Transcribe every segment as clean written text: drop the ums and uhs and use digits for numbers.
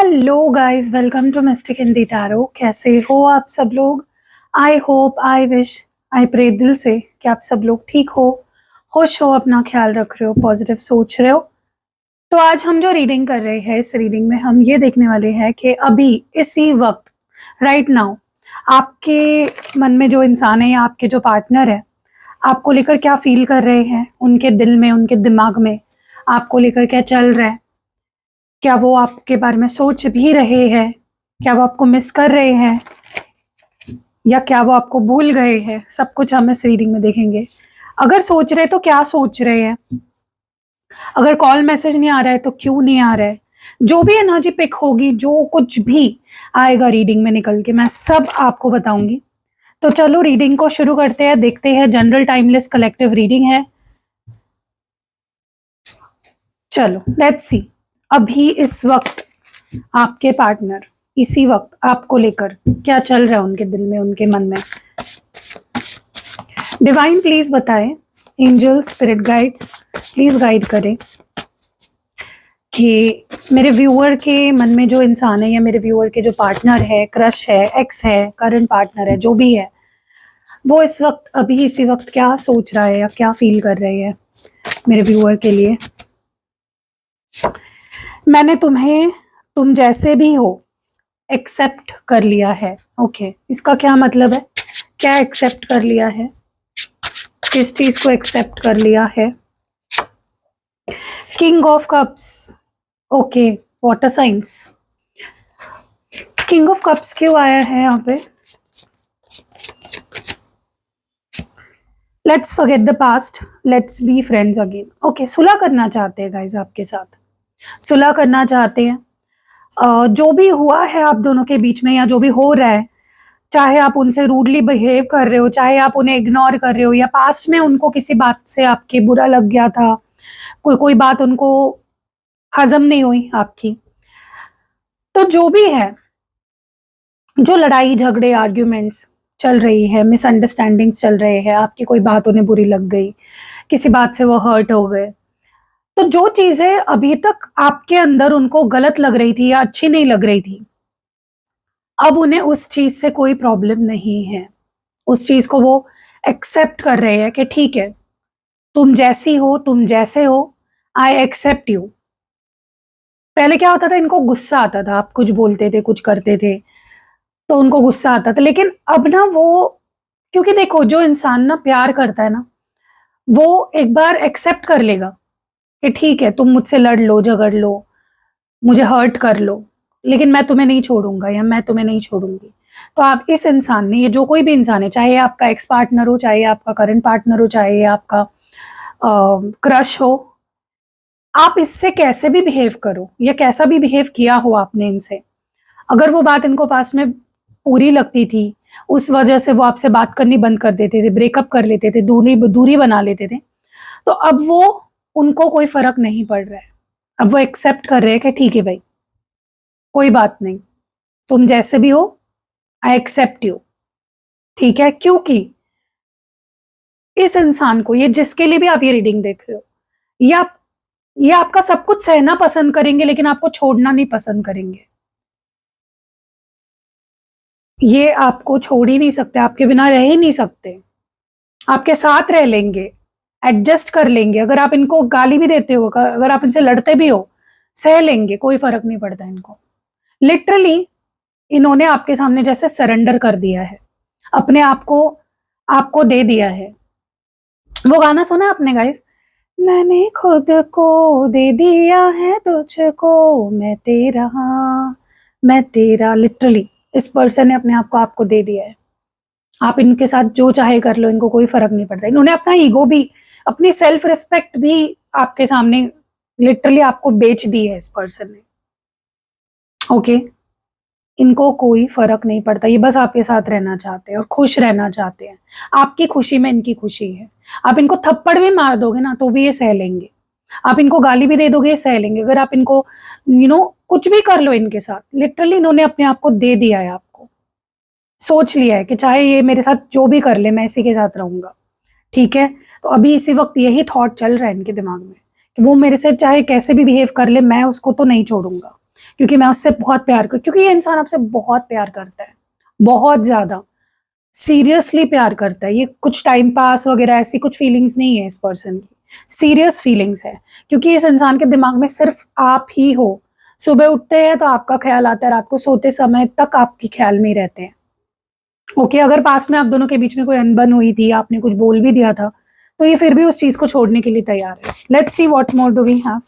Hello guys, welcome to Mystic Hindi tarot. कैसे हो आप सब लोग? I hope, I wish, I pray दिल से कि आप सब लोग ठीक हो, खुश हो, अपना ख्याल रख रहे हो, पॉजिटिव सोच रहे हो। तो आज हम जो रीडिंग कर रहे हैं, इस रीडिंग में हम ये देखने वाले हैं कि अभी इसी वक्त राइट नाउ आपके मन में जो इंसान है या आपके जो पार्टनर है आपको लेकर क्या फील कर रहे हैं, उनके दिल में, उनके दिमाग में आपको लेकर क्या चल रहा है। क्या वो आपके बारे में सोच भी रहे हैं? क्या वो आपको मिस कर रहे हैं या क्या वो आपको भूल गए हैं? सब कुछ हम इस रीडिंग में देखेंगे। अगर सोच रहे तो क्या सोच रहे हैं, अगर कॉल मैसेज नहीं आ रहा है तो क्यों नहीं आ रहा है। जो भी एनर्जी पिक होगी, जो कुछ भी आएगा रीडिंग में निकल के, मैं सब आपको बताऊंगी। तो चलो रीडिंग को शुरू करते हैं, देखते हैं। जनरल टाइमलेस कलेक्टिव रीडिंग है। चलो लेट्स सी। अभी इस वक्त आपके पार्टनर इसी वक्त आपको लेकर क्या चल रहा है, उनके दिल में, उनके मन में। डिवाइन प्लीज बताएं, angel spirit guides please guide करें कि मेरे व्यूअर के मन में जो इंसान है या मेरे व्यूअर के जो पार्टनर है, क्रश है, एक्स है, करंट पार्टनर है, जो भी है, वो इस वक्त अभी इसी वक्त क्या सोच रहा है या क्या फील कर रहे हैं मेरे व्यूअर के लिए। मैंने तुम्हें, तुम जैसे भी हो, एक्सेप्ट कर लिया है। ओके, इसका क्या मतलब है? क्या एक्सेप्ट कर लिया है? किस चीज को एक्सेप्ट कर लिया है? King of cups. Okay, water science. King of cups क्यों आया है यहाँ पे? Let's forget the past, let's be friends again. Okay, सुलह करना चाहते हैं गाइज, आपके साथ सुलह करना चाहते हैं। जो भी हुआ है आप दोनों के बीच में या जो भी हो रहा है, चाहे आप उनसे रूडली बिहेव कर रहे हो, चाहे आप उन्हें इग्नोर कर रहे हो, या पास्ट में उनको किसी बात से आपके बुरा लग गया था, कोई बात उनको हजम नहीं हुई आपकी, तो जो भी है, जो लड़ाई झगड़े आर्ग्यूमेंट्स चल रही है, मिसअंडरस्टैंडिंग्स चल रहे हैं, आपकी कोई बात उन्हें बुरी लग गई, किसी बात से वो हर्ट हो गए, तो जो चीजें अभी तक आपके अंदर उनको गलत लग रही थी या अच्छी नहीं लग रही थी, अब उन्हें उस चीज से कोई प्रॉब्लम नहीं है। उस चीज को वो एक्सेप्ट कर रहे हैं कि ठीक है, तुम जैसी हो, तुम जैसे हो, आई एक्सेप्ट यू। पहले क्या होता था, इनको गुस्सा आता था, आप कुछ बोलते थे, कुछ करते थे तो उनको गुस्सा आता था, लेकिन अब ना वो, क्योंकि देखो, जो इंसान ना प्यार करता है ना, वो एक बार एक्सेप्ट कर लेगा कि ठीक है, तुम मुझसे लड़ लो, झगड़ लो, मुझे हर्ट कर लो, लेकिन मैं तुम्हें नहीं छोड़ूंगा या मैं तुम्हें नहीं छोड़ूंगी। तो आप इस इंसान ने, ये जो कोई भी इंसान है, चाहे आपका एक्स पार्टनर हो, चाहे आपका करंट पार्टनर हो, चाहे आपका क्रश हो, आप इससे कैसे भी बिहेव करो या कैसा भी बिहेव किया हो आपने इनसे, अगर वो बात इनको पास में पूरी लगती थी, उस वजह से वो आपसे बात करनी बंद कर देते थे, ब्रेकअप कर लेते थे, दूरी दूरी बना लेते थे, तो अब वो, उनको कोई फर्क नहीं पड़ रहा है। अब वो एक्सेप्ट कर रहे हैं कि ठीक है भाई, कोई बात नहीं, तुम जैसे भी हो, आई एक्सेप्ट यू। ठीक है, क्योंकि इस इंसान को, ये जिसके लिए भी आप ये रीडिंग देख रहे हो, ये आपका सब कुछ सहना पसंद करेंगे, लेकिन आपको छोड़ना नहीं पसंद करेंगे। ये आपको छोड़ ही नहीं सकते, आपके बिना रह ही नहीं सकते, आपके साथ रह लेंगे, एडजस्ट कर लेंगे। अगर आप इनको गाली भी देते हो, अगर आप इनसे लड़ते भी हो, सह लेंगे, कोई फर्क नहीं पड़ता इनको। लिटरली इन्होंने आपके सामने जैसे सरेंडर कर दिया है, अपने आप को आपको दे दिया है। वो गाना सुना आपने गाइस, मैंने खुद को दे दिया है तुझको, मैं तेरा। लिटरली इस पर्सन ने अपने आप को आपको दे दिया है। आप इनके साथ जो चाहे कर लो, इनको कोई फर्क नहीं पड़ता। इन्होंने अपना ईगो भी, अपनी सेल्फ रिस्पेक्ट भी आपके सामने लिटरली आपको बेच दी है इस पर्सन ने। ओके, इनको कोई फर्क नहीं पड़ता, ये बस आपके साथ रहना चाहते हैं और खुश रहना चाहते हैं। आपकी खुशी में इनकी खुशी है। आप इनको थप्पड़ भी मार दोगे ना तो भी ये सह लेंगे, आप इनको गाली भी दे दोगे, ये सह लेंगे। अगर आप इनको कुछ भी कर लो इनके साथ, लिटरली इन्होंने अपने आप को दे दिया है आपको। सोच लिया है कि चाहे ये मेरे साथ जो भी कर ले, मैं इसी के साथ रहूंगा। ठीक है, तो अभी इसी वक्त यही थॉट चल रहा है इनके दिमाग में कि वो मेरे से चाहे कैसे भी बिहेव कर ले, मैं उसको तो नहीं छोड़ूंगा। क्योंकि मैं उससे बहुत प्यार कर, क्योंकि ये इंसान आपसे बहुत प्यार करता है, बहुत ज्यादा सीरियसली प्यार करता है। ये कुछ टाइम पास वगैरह ऐसी कुछ फीलिंग्स नहीं है इस पर्सन की, सीरियस फीलिंग्स है। क्योंकि इस इंसान के दिमाग में सिर्फ आप ही हो। सुबह उठते हैं तो आपका ख्याल आता है, रात को सोते समय तक आपके ख्याल में ही रहते हैं। ओके, अगर पास में आप दोनों के बीच में कोई अनबन हुई थी, आपने कुछ बोल भी दिया था, तो ये फिर भी उस चीज को छोड़ने के लिए तैयार है। Let's see what more do we have.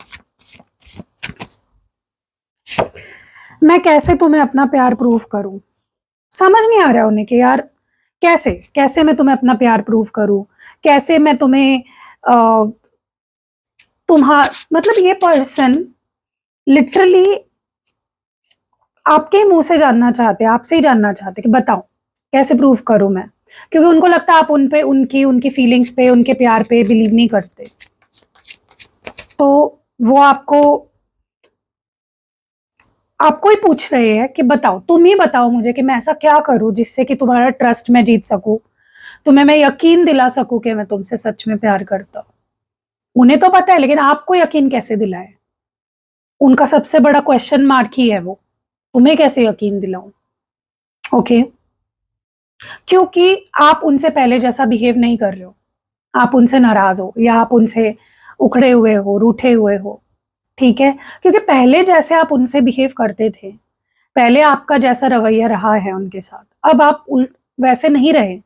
मैं कैसे तुम्हें अपना प्यार प्रूव करूं? समझ नहीं आ रहा उन्हें कि यार कैसे कैसे मैं तुम्हें अपना प्यार प्रूव करूं, कैसे मैं तुम्हें मतलब ये पर्सन लिटरली आपके मुंह से जानना चाहते हैं, आपसे ही जानना चाहते हैं कि बताओ कैसे प्रूव करूं मैं। क्योंकि उनको लगता है आप उन पे, उनकी उनकी फीलिंग्स पे, उनके प्यार पे बिलीव नहीं करते। तो वो आपको ही पूछ रहे हैं कि बताओ, तुम ही बताओ मुझे कि मैं ऐसा क्या करूं जिससे कि तुम्हारा ट्रस्ट मैं जीत सकूं, तुम्हें मैं यकीन दिला सकूं कि मैं तुमसे सच में प्यार करता हूं। उन्हें तो पता है, लेकिन आपको यकीन कैसे दिलाए? उनका सबसे बड़ा क्वेश्चन मार्क ही है वो। तुम्हें कैसे यकीन दिलाऊं? ओके, क्योंकि आप उनसे पहले जैसा बिहेव नहीं कर रहे हो। आप उनसे नाराज हो, या आप उनसे उखड़े हुए हो, रूठे हुए हो। ठीक है, क्योंकि पहले जैसे आप उनसे बिहेव करते थे, पहले आपका जैसा रवैया रहा है उनके साथ, अब आप वैसे नहीं रहे।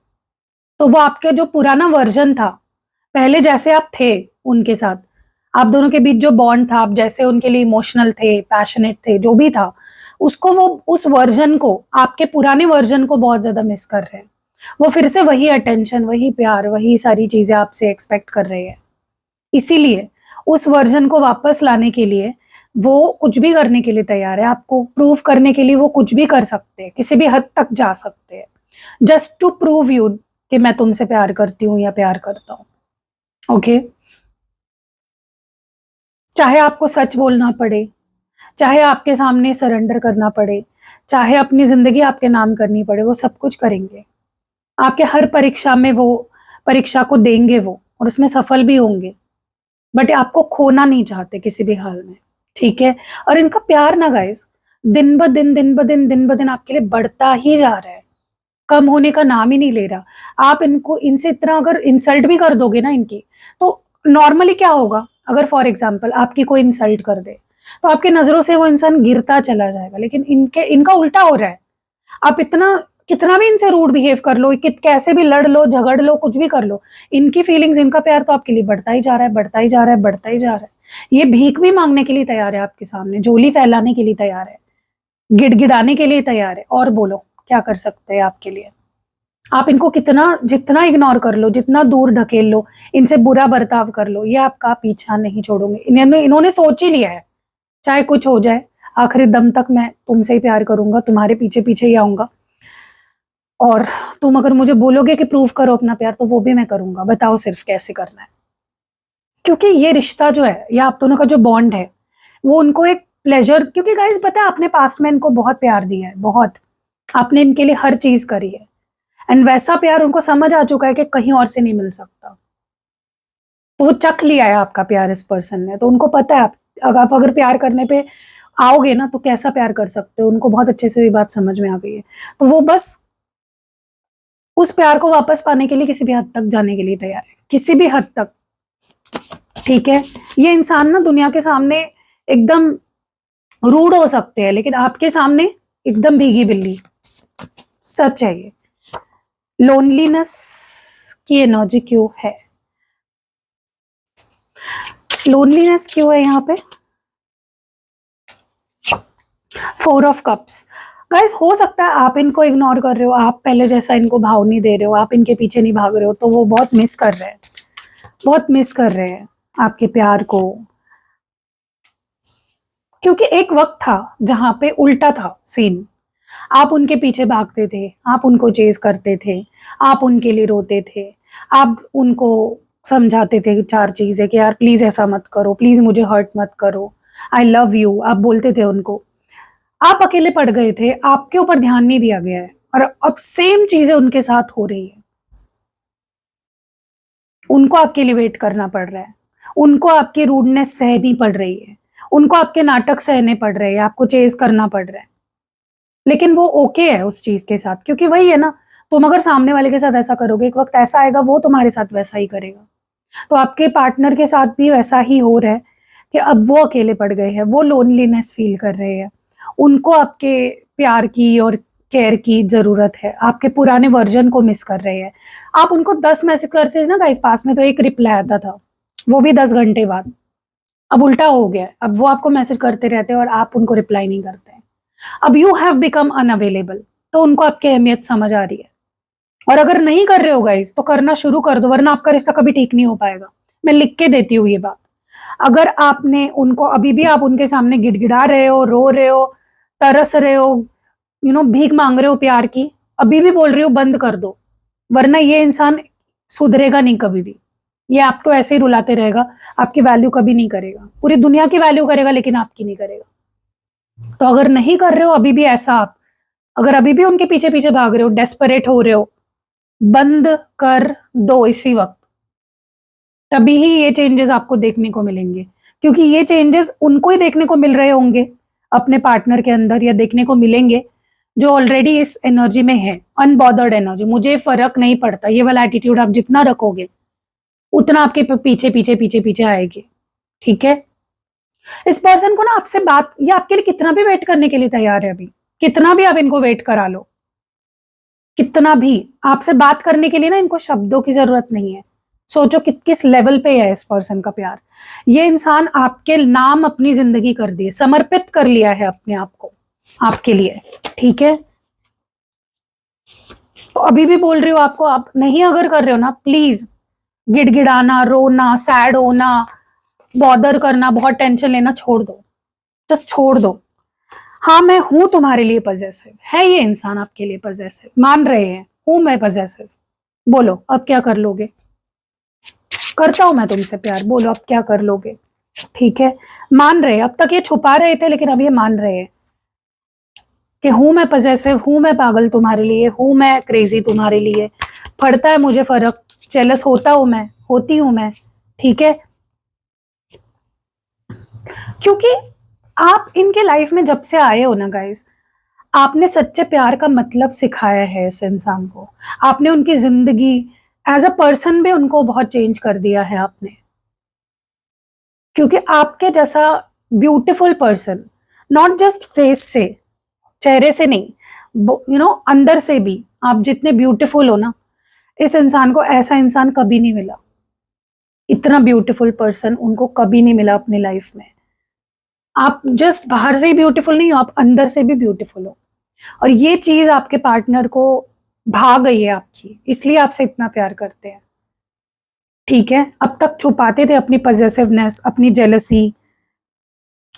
तो वो आपके जो पुराना वर्जन था, पहले जैसे आप थे उनके साथ, आप दोनों के बीच जो बॉन्ड था, आप जैसे उनके लिए इमोशनल थे, पैशनेट थे, जो भी था, उसको वो उस वर्जन को, आपके पुराने वर्जन को बहुत ज्यादा मिस कर रहे हैं। वो फिर से वही अटेंशन, वही प्यार, वही सारी चीजें आपसे एक्सपेक्ट कर रहे हैं। इसीलिए उस वर्जन को वापस लाने के लिए वो कुछ भी करने के लिए तैयार है। आपको प्रूव करने के लिए वो कुछ भी कर सकते हैं, किसी भी हद तक जा सकते हैं, जस्ट टू प्रूव यू कि मैं तुमसे प्यार करती हूँ या प्यार करता हूँ। ओके, चाहे आपको सच बोलना पड़े, चाहे आपके सामने सरेंडर करना पड़े, चाहे अपनी जिंदगी आपके नाम करनी पड़े, वो सब कुछ करेंगे। आपके हर परीक्षा में वो परीक्षा को देंगे वो, और उसमें सफल भी होंगे। बट आपको खोना नहीं चाहते किसी भी हाल में। ठीक है, और इनका प्यार ना गाइस, दिन ब दिन, दिन ब दिन, दिन ब दिन आपके लिए बढ़ता ही जा रहा है, कम होने का नाम ही नहीं ले रहा। आप इनको, इनसे इतना अगर इंसल्ट भी कर दोगे ना इनकी, तो नॉर्मली क्या होगा, अगर फॉर एग्जाम्पल आपकी कोई इंसल्ट कर दे, तो आपके नजरों से वो इंसान गिरता चला जाएगा। लेकिन इनका उल्टा हो रहा है। आप इतना कितना भी इनसे रूड बिहेव कर लो, कैसे भी लड़ लो, झगड़ लो, कुछ भी कर लो, इनकी फीलिंग्स, इनका प्यार तो आपके लिए बढ़ता ही जा रहा है, बढ़ता ही जा रहा है, बढ़ता ही जा रहा है। ये भीख भी मांगने के लिए तैयार है आपके सामने, झोली फैलाने के लिए तैयार है, गिड़गिड़ाने के लिए तैयार है। और बोलो क्या कर सकते हैं आपके लिए? आप इनको कितना, जितना इग्नोर कर लो, जितना दूर ढकेल लो, इनसे बुरा बर्ताव कर लो, ये आपका पीछा नहीं छोड़ोगे। इन्होंने सोच ही लिया है, चाहे कुछ हो जाए, आखिरी दम तक मैं तुमसे ही प्यार करूंगा, तुम्हारे पीछे पीछे ही आऊंगा। और तुम अगर मुझे बोलोगे कि प्रूव करो अपना प्यार, तो वो भी मैं करूंगा। बताओ सिर्फ कैसे करना है। क्योंकि ये रिश्ता जो है, या आप दोनों का जो बॉन्ड है, वो उनको एक प्लेजर, क्योंकि गाइस पता है, आपने पास्ट में इनको बहुत प्यार दिया है, बहुत, आपने इनके लिए हर चीज करी है, एंड वैसा प्यार उनको समझ आ चुका है कि कहीं और से नहीं मिल सकता। तो वो चख लिया है आपका प्यार इस पर्सन ने। तो उनको पता है आप अगर प्यार करने पे आओगे ना, तो कैसा प्यार कर सकते हो, उनको बहुत अच्छे से ये बात समझ में आ गई है। तो वो बस उस प्यार को वापस पाने के लिए किसी भी हद तक जाने के लिए तैयार है, किसी भी हद तक। ठीक है, ये इंसान ना दुनिया के सामने एकदम रूड हो सकते हैं, लेकिन आपके सामने एकदम भीगी बिल्ली। सच है ये। लोनलीनेस की एनर्जी क्यों है? लोनलीनेस क्यों है यहाँ पे? 4 ऑफ कप्स। गाइस हो सकता है आप इनको इग्नोर कर रहे हो, आप पहले जैसा इनको भाव नहीं दे रहे हो, आप इनके पीछे नहीं भाग रहे हो, तो वो बहुत मिस कर रहे हैं, बहुत मिस कर रहे हैं आपके प्यार को। क्योंकि एक वक्त था जहां पे उल्टा था सीन। आप उनके पीछे भागते थे, आप उनको चेज करते थे, आप उनके लिए रोते थे, आप उनको समझाते थे 4 चीजें कि यार प्लीज ऐसा मत करो, प्लीज मुझे हर्ट मत करो, आई लव यू, आप बोलते थे उनको। आप अकेले पड़ गए थे, आपके ऊपर ध्यान नहीं दिया गया है, और अब सेम चीजें उनके साथ हो रही है। उनको आपके लिए वेट करना पड़ रहा है, उनको आपकी रूडनेस सहनी पड़ रही है, उनको आपके नाटक सहने पड़ रहे हैं, आपको चेज करना पड़ रहा है, लेकिन वो ओके है उस चीज के साथ, क्योंकि वही है ना, तुम अगर सामने वाले के साथ ऐसा करोगे, एक वक्त ऐसा आएगा वो तुम्हारे साथ वैसा ही करेगा। तो आपके पार्टनर के साथ भी वैसा ही हो रहा है कि अब वो अकेले पड़ गए हैं, वो लोनलीनेस फील कर रहे हैं, उनको आपके प्यार की और केयर की जरूरत है, आपके पुराने वर्जन को मिस कर रहे हैं। आप उनको 10 मैसेज करते थे ना गाइस, पास में तो एक रिप्लाई आता था, वो भी 10 घंटे बाद। अब उल्टा हो गया है, अब वो आपको मैसेज करते रहते हैं और आप उनको रिप्लाई नहीं करते हैं। अब यू हैव बिकम अनअवेलेबल, तो उनको आपकी अहमियत समझ आ रही है। और अगर नहीं कर रहे हो गाइस, तो करना शुरू कर दो, वरना आपका रिश्ता कभी ठीक नहीं हो पाएगा। मैं लिख के देती हूँ ये बात। अगर आपने उनको अभी भी आप उनके सामने गिड़गिड़ा रहे हो, रो रहे हो, तरस रहे हो, भीख मांग रहे हो प्यार की, अभी भी बोल रही हो, बंद कर दो, वरना ये इंसान सुधरेगा नहीं कभी भी। ये आपको ऐसे ही रुलाते रहेगा, आपकी वैल्यू कभी नहीं करेगा, पूरी दुनिया की वैल्यू करेगा लेकिन आपकी नहीं करेगा। तो अगर नहीं कर रहे हो अभी भी ऐसा, आप अगर अभी भी उनके पीछे पीछे भाग रहे हो, डेस्परेट हो रहे हो, बंद कर दो इसी वक्त। तभी ही ये चेंजेस आपको देखने को मिलेंगे, क्योंकि ये चेंजेस उनको ही देखने को मिल रहे होंगे अपने पार्टनर के अंदर, या देखने को मिलेंगे जो ऑलरेडी इस एनर्जी में है, अनबॉदर्ड एनर्जी, मुझे फर्क नहीं पड़ता, ये वाला एटीट्यूड आप जितना रखोगे उतना आपके पीछे पीछे पीछे पीछे आएगी। ठीक है, इस पर्सन को ना आपसे बात, ये आपके लिए कितना भी वेट करने के लिए तैयार है, अभी कितना भी आप इनको वेट करा लो, कितना भी आपसे बात करने के लिए ना इनको शब्दों की जरूरत नहीं है। सोचो किस लेवल पे है इस पर्सन का प्यार। ये इंसान आपके नाम अपनी जिंदगी कर दी है, समर्पित कर लिया है अपने आप को आपके लिए। ठीक है, तो अभी भी बोल रही हो आपको, आप नहीं अगर कर रहे हो ना, प्लीज गिड़गिड़ाना, रोना, सैड होना, बॉदर करना, बहुत टेंशन लेना छोड़ दो, जस्ट छोड़ दो। हाँ, मैं हूं तुम्हारे लिए पजेसिव, है ये इंसान आपके लिए पजेसिव, मान रहे हैं हूं मैं पजेसिव, बोलो अब क्या कर लोगे, करता हूं मैं तुमसे प्यार, बोलो अब क्या कर लोगे। ठीक है, मान रहे, अब तक ये छुपा रहे थे लेकिन अब ये मान रहे हैं कि हूं मैं पजेसिव, हूं मैं पागल तुम्हारे लिए, हूं मैं क्रेजी तुम्हारे लिए, पड़ता है मुझे फर्क, जेलस होता हूं मैं, होती हूं मैं। ठीक है, क्योंकि आप इनके लाइफ में जब से आए हो ना गाइस, आपने सच्चे प्यार का मतलब सिखाया है इस इंसान को, आपने उनकी जिंदगी एज अ पर्सन भी उनको बहुत चेंज कर दिया है आपने, क्योंकि आपके जैसा beautiful person, not just face से, चेहरे से नहीं, अंदर से भी आप जितने ब्यूटीफुल हो ना, इस इंसान को ऐसा इंसान कभी नहीं मिला, इतना ब्यूटीफुल पर्सन उनको कभी नहीं मिला अपनी लाइफ में। आप जस्ट बाहर से ही ब्यूटीफुल नहीं हो, आप अंदर से भी ब्यूटीफुल हो, और ये चीज आपके पार्टनर को भा गई है आपकी, इसलिए आपसे इतना प्यार करते हैं। ठीक है, अब तक छुपाते थे अपनी पजेसिवनेस, अपनी जेलसी,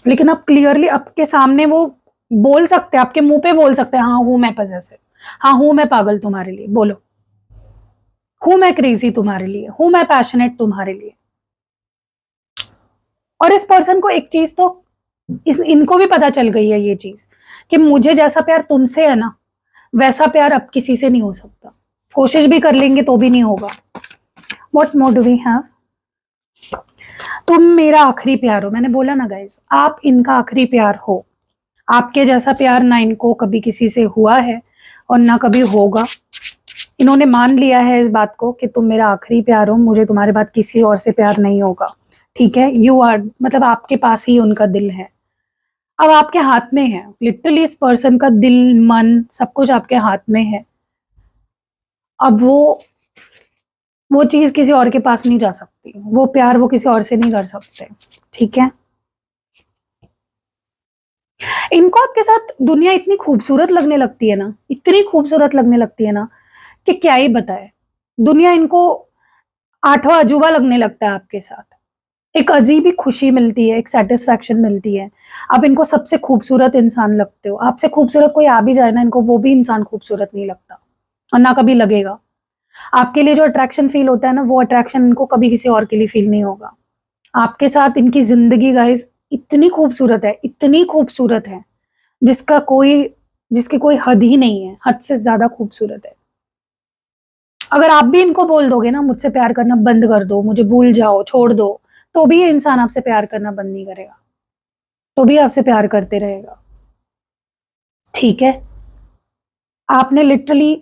लेकिन अब क्लियरली आपके सामने वो बोल सकते हैं, आपके मुंह पे बोल सकते हैं, हाँ हूं मैं पजेसिव, हाँ हूं मैं पागल तुम्हारे लिए, बोलो हूं मैं क्रेजी तुम्हारे लिए, हूं मैं पैशनेट तुम्हारे लिए। और इस पर्सन को एक चीज तो इनको भी पता चल गई है, ये चीज कि मुझे जैसा प्यार तुमसे है ना, वैसा प्यार अब किसी से नहीं हो सकता, कोशिश भी कर लेंगे तो भी नहीं होगा। What more do we have, तुम मेरा आखिरी प्यार हो, मैंने बोला ना गाइस, आप इनका आखिरी प्यार हो, आपके जैसा प्यार ना इनको कभी किसी से हुआ है और ना कभी होगा। इन्होंने मान लिया है इस बात को कि तुम मेरा आखिरी प्यार हो, मुझे तुम्हारे बाद किसी और से प्यार नहीं होगा। ठीक है, यू आर, मतलब आपके पास ही उनका दिल है, अब आपके हाथ में है, लिटरली इस पर्सन का दिल, मन, सब कुछ आपके हाथ में है। अब वो चीज किसी और के पास नहीं जा सकती, वो प्यार वो किसी और से नहीं कर सकते। ठीक है, इनको आपके साथ दुनिया इतनी खूबसूरत लगने लगती है ना, इतनी खूबसूरत लगने लगती है ना, कि क्या ही बताए, दुनिया इनको आठवां अजूबा लगने लगता है आपके साथ। एक अजीब ही खुशी मिलती है, एक सेटिस्फैक्शन मिलती है, आप इनको सबसे खूबसूरत इंसान लगते हो। आपसे खूबसूरत कोई आ भी जाए ना, इनको वो भी इंसान खूबसूरत नहीं लगता और ना कभी लगेगा। आपके लिए जो अट्रैक्शन फील होता है ना, वो अट्रैक्शन इनको कभी किसी और के लिए फील नहीं होगा। आपके साथ इनकी जिंदगी गाइस इतनी खूबसूरत है, इतनी खूबसूरत है, जिसका कोई जिसकी कोई हद ही नहीं है, हद से ज्यादा खूबसूरत है। अगर आप भी इनको बोल दोगे ना मुझसे प्यार करना बंद कर दो, मुझे भूल जाओ, छोड़ दो, तो भी ये इंसान आपसे प्यार करना बंद नहीं करेगा। तो भी आपसे प्यार करते रहेगा, ठीक है। आपने लिटरली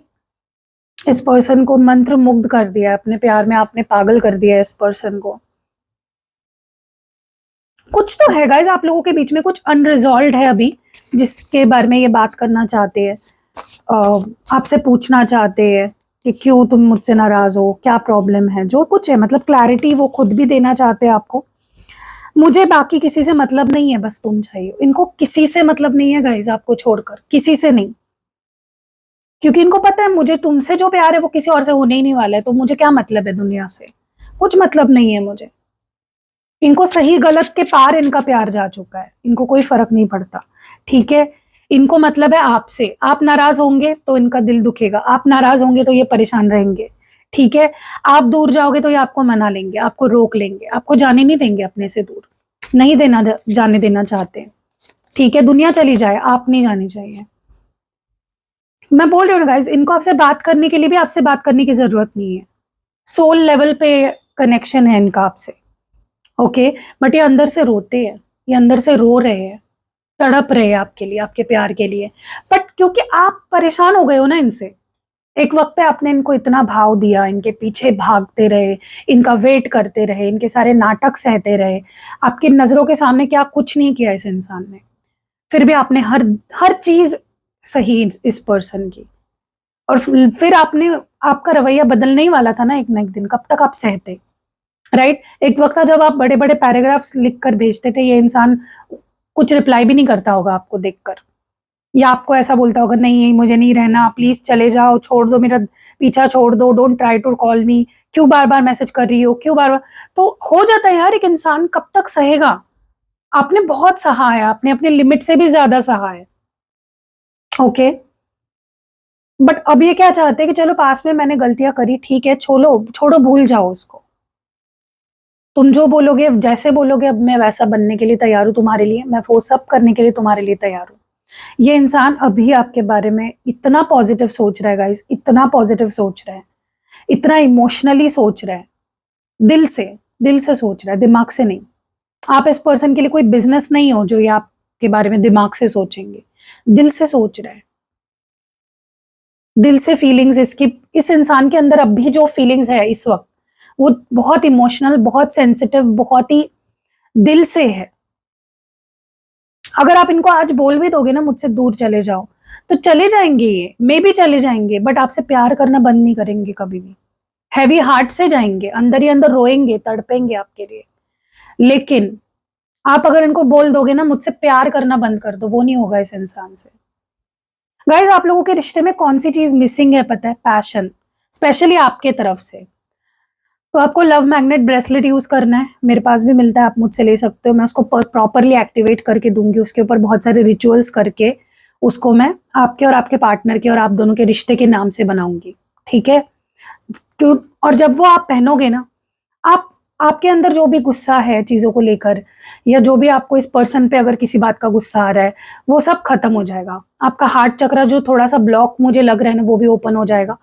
इस पर्सन को मंत्र मुग्ध कर दिया है अपने प्यार में, आपने पागल कर दिया है इस पर्सन को। कुछ तो है गाइज आप लोगों के बीच में, कुछ अनरिजॉल्व है अभी, जिसके बारे में ये बात करना चाहते हैं, आपसे पूछना चाहते हैं कि क्यों तुम मुझसे नाराज हो, क्या प्रॉब्लम है, जो कुछ है, मतलब क्लैरिटी वो खुद भी देना चाहते हैं आपको। मुझे बाकी किसी से मतलब नहीं है, बस तुम चाहिए। इनको किसी से मतलब नहीं है गाइज, आपको छोड़कर किसी से नहीं, क्योंकि इनको पता है मुझे तुमसे जो प्यार है वो किसी और से होने ही नहीं वाला है, तो मुझे क्या मतलब है दुनिया से, कुछ मतलब नहीं है मुझे। इनको सही गलत के पार इनका प्यार जा चुका है, इनको कोई फर्क नहीं पड़ता, ठीक है। इनको मतलब है आपसे, आप नाराज होंगे तो इनका दिल दुखेगा, आप नाराज होंगे तो ये परेशान रहेंगे, ठीक है। आप दूर जाओगे तो ये आपको मना लेंगे, आपको रोक लेंगे, आपको जाने नहीं देंगे अपने से दूर, नहीं जाने देना चाहते, ठीक है। दुनिया चली जाए, आप नहीं जानी चाहिए। मैं बोल रही हूँ गाइज, इनको आपसे बात करने के लिए भी आपसे बात करने की जरूरत नहीं है, सोल लेवल पे कनेक्शन है इनका आपसे, ओके। बट ये अंदर से रोते हैं, ये अंदर से रो रहे हैं, तड़प रहे हैं आपके लिए, आपके प्यार के लिए। बट क्योंकि आप परेशान हो गए हो ना इनसे, एक वक्त पे आपने इनको इतना भाव दिया, इनके पीछे भागते रहे, इनका वेट करते रहे, इनके सारे नाटक सहते रहे, आपकी नजरों के सामने क्या कुछ नहीं किया इस इंसान ने, फिर भी आपने हर हर चीज सही इस पर्सन की, और फिर आपने, आपका रवैया बदलने ही वाला था ना एक दिन, कब तक आप सहते, राइट। एक वक्त था जब आप बड़े बड़े पैराग्राफ्स लिख कर भेजते थे, ये इंसान कुछ रिप्लाई भी नहीं करता होगा आपको देखकर, या आपको ऐसा बोलता होगा नहीं मुझे नहीं रहना, प्लीज चले जाओ, छोड़ दो मेरा पीछा, छोड़ दो, don't try to call me, क्यों बार बार मैसेज कर रही हो, क्यों बार बार। तो हो जाता है यार, एक इंसान कब तक सहेगा, आपने बहुत सहा है, आपने अपने लिमिट से भी ज्यादा सहा है, ओके। बट अब ये क्या चाहते हैं कि चलो पास में मैंने गलतियां करी, ठीक है, छोड़ो छोड़ो, भूल जाओ उसको, तुम जो बोलोगे जैसे बोलोगे अब मैं वैसा बनने के लिए तैयार हूं तुम्हारे लिए, मैं वो सब करने के लिए तुम्हारे लिए तैयार हूं। ये इंसान अभी आपके बारे में इतना पॉजिटिव सोच रहा है गाइस, इतना पॉजिटिव सोच रहा है, इतना इमोशनली सोच रहा है, दिल से, दिल से सोच रहा है, दिमाग से नहीं। आप इस पर्सन के लिए कोई बिजनेस नहीं हो जो ये आपके बारे में दिमाग से सोचेंगे, दिल से सोच रहा है, दिल से फीलिंग्स इसकी, इस इंसान के अंदर अभी जो फीलिंग्स है इस वक्त, वो बहुत इमोशनल, बहुत सेंसिटिव, बहुत ही दिल से है। अगर आप इनको आज बोल भी दोगे ना मुझसे दूर चले जाओ, तो चले जाएंगे, ये मे भी चले जाएंगे, बट आपसे प्यार करना बंद नहीं करेंगे कभी भी, हैवी हार्ट से जाएंगे, अंदर ही अंदर रोएंगे, तड़पेंगे आपके लिए। लेकिन आप अगर इनको बोल दोगे ना मुझसे प्यार करना बंद कर दो, वो नहीं होगा इस इंसान से। गाइज आप लोगों के रिश्ते में कौन सी चीज मिसिंग है पता है? पैशन, स्पेशली आपके तरफ से। तो आपको लव मैग्नेट ब्रेसलेट यूज करना है, मेरे पास भी मिलता है, आप मुझसे ले सकते हो, मैं उसको प्रॉपरली एक्टिवेट करके दूंगी, उसके ऊपर बहुत सारे रिचुअल्स करके उसको मैं आपके और आपके पार्टनर के और आप दोनों के रिश्ते के नाम से बनाऊंगी, ठीक है। क्यों? और जब वो आप पहनोगे ना, आप, आपके अंदर जो भी गुस्सा है चीजों को लेकर, या जो भी आपको इस पर्सन पे अगर किसी बात का गुस्सा आ रहा है, वो सब खत्म हो जाएगा। आपका हार्ट चक्र जो थोड़ा सा ब्लॉक मुझे लग रहा है ना, वो भी ओपन हो जाएगा,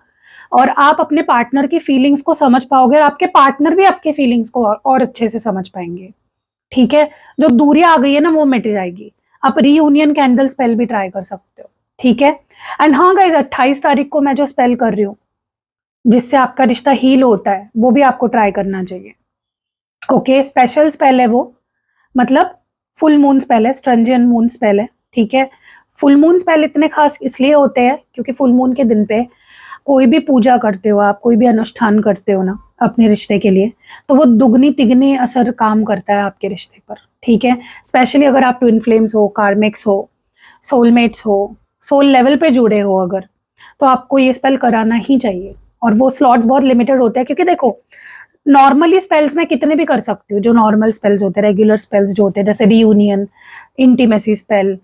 और आप अपने पार्टनर की फीलिंग्स को समझ पाओगे, और आपके पार्टनर भी आपके फीलिंग्स को और अच्छे से समझ पाएंगे, ठीक है। जो दूरी आ गई है ना वो मिट जाएगी। आप रीयूनियन कैंडल स्पेल भी ट्राई कर सकते हो, ठीक है। एंड हाँ गाइज, 28 तारीख को मैं जो स्पेल कर रही हूँ जिससे आपका रिश्ता हील होता है, वो भी आपको ट्राई करना चाहिए, ओके। स्पेशल स्पेल है वो, मतलब फुल मून स्पेल है, स्ट्रंजियन मून स्पेल है, ठीक है। फुल मून स्पेल इतने खास इसलिए होते हैं क्योंकि फुल मून के दिन पे कोई भी पूजा करते हो आप, कोई भी अनुष्ठान करते हो ना अपने रिश्ते के लिए, तो वो दुगनी तिगनी असर काम करता है आपके रिश्ते पर, ठीक है। स्पेशली अगर आप ट्विन फ्लेम्स हो, कार्मिक्स हो, सोलमेट्स हो, सोल लेवल पे जुड़े हो अगर, तो आपको ये स्पेल कराना ही चाहिए। और वो स्लॉट्स बहुत लिमिटेड होते हैं, क्योंकि देखो नॉर्मली स्पेल्स मैं कितने भी कर सकती हूँ, जो नॉर्मल स्पेल्स होते हैं, रेगुलर स्पेल्स जो होते हैं, जैसे reunion, intimacy spell,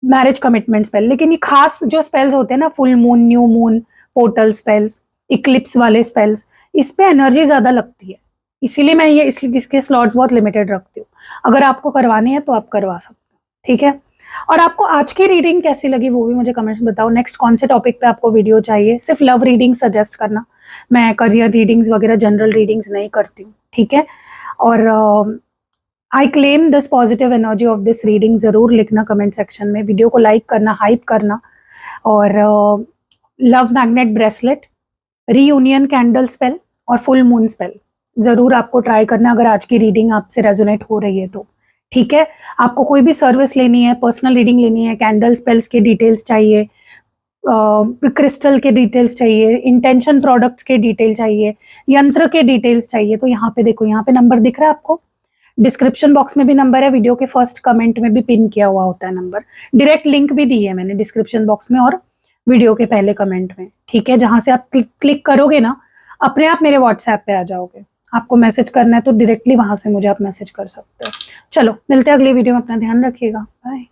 marriage commitment spell. लेकिन ये खास जो स्पेल्स होते हैं ना, full moon, new moon, portal spells, Eclipse वाले स्पेल्स, इस पे एनर्जी ज्यादा लगती है, इसीलिए मैं ये इसके स्लॉट्स बहुत लिमिटेड रखती हूँ। अगर आपको करवानी है तो आप करवा सकते हो, ठीक है। और आपको आज की रीडिंग कैसी लगी वो भी मुझे कमेंट्स में बताओ। नेक्स्ट कौन से टॉपिक पे आपको वीडियो चाहिए? सिर्फ लव रीडिंग सजेस्ट करना, मैं करियर रीडिंग्स वगैरह जनरल रीडिंग्स नहीं करती हूँ, ठीक है। और I claim this positive energy of this reading, ज़रूर लिखना कमेंट सेक्शन में, वीडियो को लाइक करना, हाइप करना। और love magnet bracelet, reunion candle spell और फुल मून स्पेल ज़रूर आपको ट्राई करना अगर आज की रीडिंग आपसे रेजोनेट हो रही है तो, ठीक है। आपको कोई भी सर्विस लेनी है, पर्सनल रीडिंग लेनी है, कैंडल स्पेल्स के डिटेल्स चाहिए, क्रिस्टल के डिटेल्स चाहिए, इंटेंशन प्रोडक्ट्स के डिटेल चाहिए, यंत्र के डिटेल्स चाहिए, तो यहाँ पे देखो, यहाँ पे नंबर दिख रहा है आपको, डिस्क्रिप्शन बॉक्स में भी नंबर है, वीडियो के फर्स्ट कमेंट में भी पिन किया हुआ होता है नंबर, डायरेक्ट लिंक भी दी है मैंने डिस्क्रिप्शन बॉक्स में और वीडियो के पहले कमेंट में, ठीक है। जहां से आप क्लिक करोगे ना, अपने आप मेरे व्हाट्सएप पे आ जाओगे। आपको मैसेज करना है तो डायरेक्टली वहां से मुझे आप मैसेज कर सकते हो। चलो मिलते हैं अगली वीडियो में, अपना ध्यान रखिएगा, बाय।